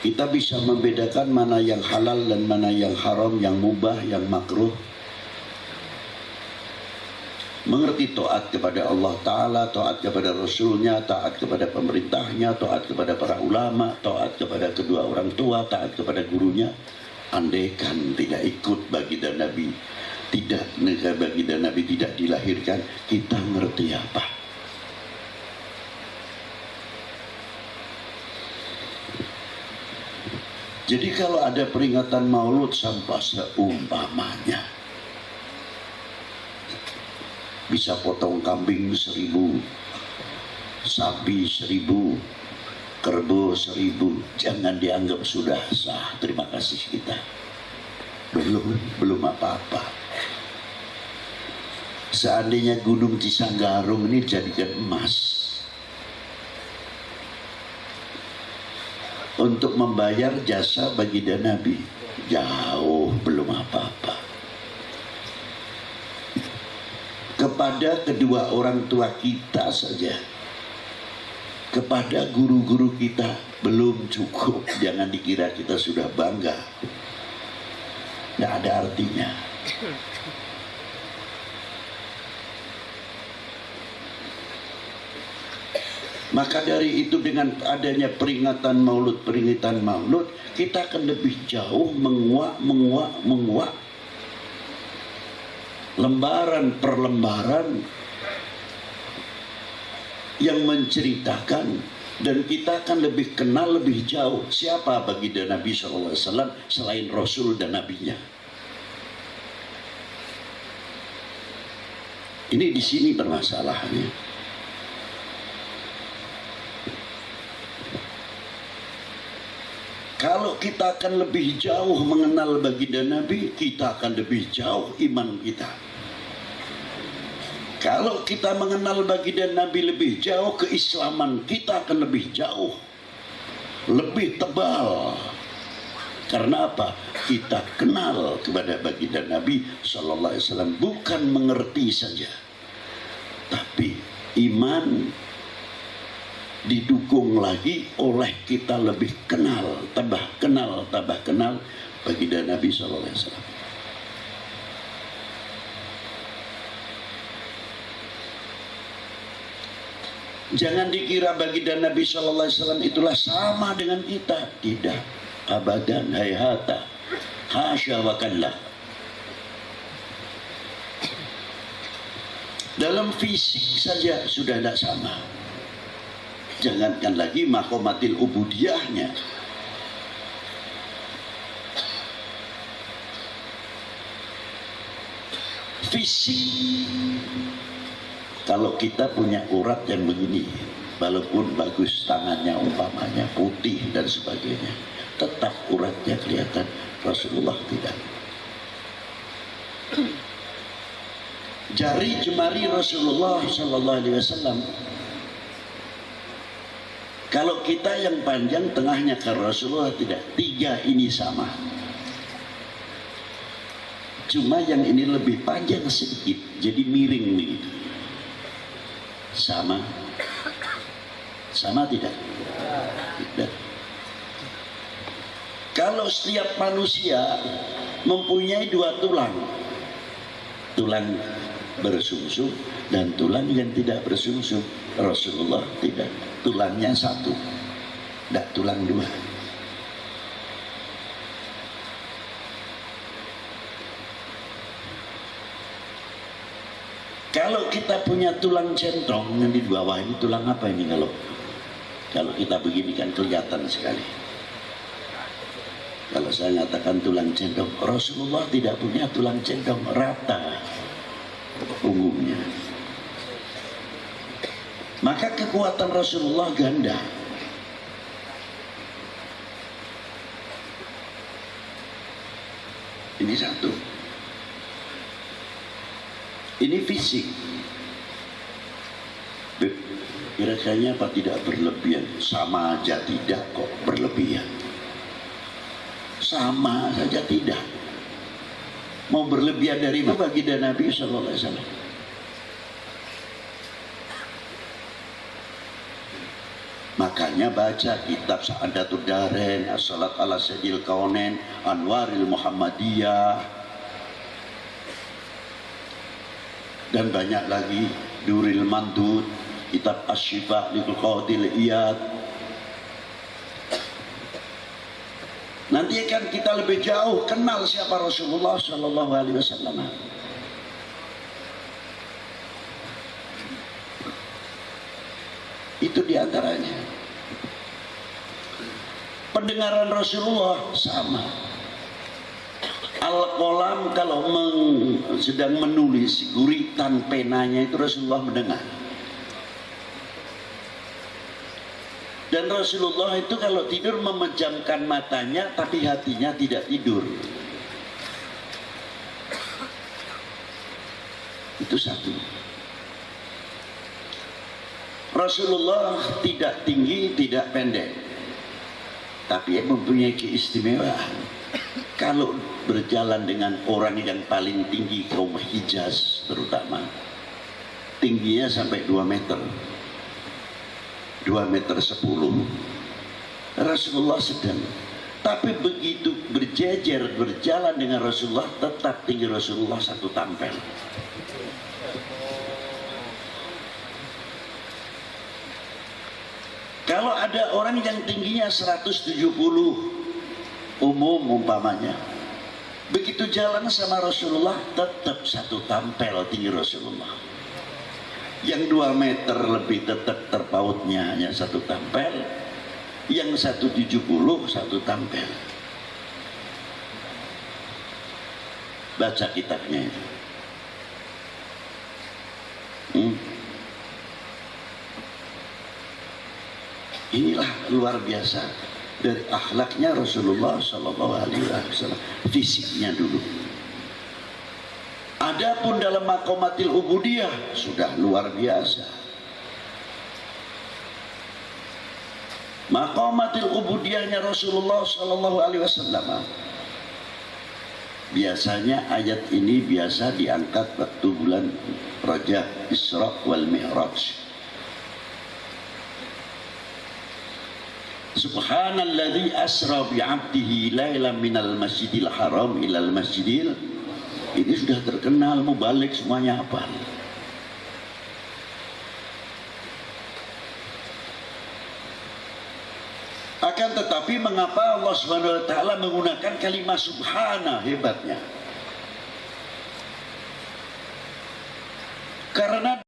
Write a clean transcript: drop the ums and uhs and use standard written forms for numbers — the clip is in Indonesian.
Kita bisa membedakan mana yang halal dan mana yang haram, yang mubah, yang makruh. Mengerti taat kepada Allah Ta'ala, taat kepada Rasulnya, taat kepada pemerintahnya, taat kepada para ulama, taat kepada kedua orang tua, taat kepada gurunya. Andaikan tidak ikut baginda Nabi, tidak baginda Nabi tidak dilahirkan, kita ngerti apa? Jadi kalau ada peringatan Maulud sampah seumpamanya, bisa potong kambing 1000, sapi 1000, kerbau 1000, jangan dianggap sudah sah. Terima kasih kita. Belum apa-apa. Seandainya Gunung Cisanggarung ini jadikan emas untuk membayar jasa baginda Nabi, jauh belum apa-apa. Kepada kedua orang tua kita saja, kepada guru-guru kita belum cukup. Jangan dikira kita sudah bangga, tidak ada artinya. Maka dari itu dengan adanya peringatan Maulud, kita akan lebih jauh menguak lembaran per lembaran yang menceritakan, dan kita akan lebih kenal lebih jauh siapa baginda Nabi SAW selain Rasul dan Nabinya. Ini di sini permasalahannya. Kalau kita akan lebih jauh mengenal baginda Nabi, kita akan lebih jauh iman kita. Kalau kita mengenal baginda Nabi lebih jauh, keislaman kita akan lebih jauh, lebih tebal. Karena apa? Kita kenal kepada baginda Nabi Sallallahu Alaihi Wasallam, bukan mengerti saja, tapi iman didukung lagi oleh kita lebih kenal, tambah kenal baginda Nabi Sallallahu Alaihi Wasallam. Jangan dikira baginda Nabi Sallallahu Alaihi Wasallam itulah sama dengan kita. Tidak, abadan, hayhata, hasya wa kalla. Dalam fisik saja sudah tidak sama, jangankan lagi makomatil ubudiyahnya. Fisik, kalau kita punya urat yang begini, walaupun bagus tangannya umpamanya putih dan sebagainya, tetap uratnya kelihatan. Rasulullah tidak. Jari jemari Rasulullah Sallallahu Alaihi Wasallam, kalau kita yang panjang tengahnya ke Rasulullah tidak. 3 ini sama. Cuma yang ini lebih panjang sedikit, jadi miring begitu. Sama? Sama tidak? Tidak. Kalau setiap manusia mempunyai 2 tulang, tulang bersumsum dan tulang yang tidak bersumsum. Rasulullah tidak, tulangnya 1, tidak tulang 2. Kalau kita punya tulang centong yang di bawah ini, tulang apa ini? Kalau kita begini kan kelihatan sekali. Kalau saya nyatakan tulang centong, Rasulullah tidak punya tulang centong, rata punggungnya. Maka kekuatan Rasulullah ganda. Ini 1. Ini fisik. Kira-kira apa tidak berlebihan? Sama aja tidak kok berlebihan. Sama saja tidak. Mau berlebihan dari mana baginda Nabi Sallallahu Alaihi Wasallam? Makanya baca kitab Sa'adatul Darain, As-Salat ala Sayyidil Kaunain, Anwaril Muhammadiyah, dan banyak lagi, Duril Mandud, kitab Asy-Syifa Lidul Qadil Iyad. Nanti akan kita lebih jauh kenal siapa Rasulullah Sallallahu Alaihi Wasallam. Itu diantaranya. Pendengaran Rasulullah sama. Al-Qalam kalau sedang menulis, guritan penanya itu Rasulullah mendengar. Dan Rasulullah itu kalau tidur memejamkan matanya, tapi hatinya tidak tidur. Itu satu. Rasulullah tidak tinggi, tidak pendek, tapi mempunyai keistimewaan. Kalau berjalan dengan orang yang paling tinggi, kaum Hijaz terutama, tingginya sampai 2 meter, 2 meter 10. Rasulullah sedang, tapi begitu berjejer berjalan dengan Rasulullah, tetap tinggi Rasulullah 1 tampel. Kalau ada orang yang tingginya 170 umum umpamanya, begitu jalan sama Rasulullah tetap 1 tampel tinggi Rasulullah. Yang 2 meter lebih tetap terpautnya hanya 1 tampel, yang 170 1 tampel. Baca kitabnya itu. Inilah luar biasa dari akhlaknya Rasulullah Sallallahu Alaihi Wasallam, fisiknya dulu. Adapun dalam maqamatil ubudiyah sudah luar biasa. Maqamatil ubudiyahnya Rasulullah Sallallahu Alaihi Wasallam. Biasanya ayat ini biasa diangkat waktu bulan Rajab, Isra wal Mi'raj. Subhanalladzi asra bi'abdihi lailan minal masjidil haram ilal masjidil. Ini sudah terkenal, mubalik semuanya hafal. Akan tetapi mengapa Allah Subhanahu wa taala menggunakan kalimat subhana? Hebatnya. Karena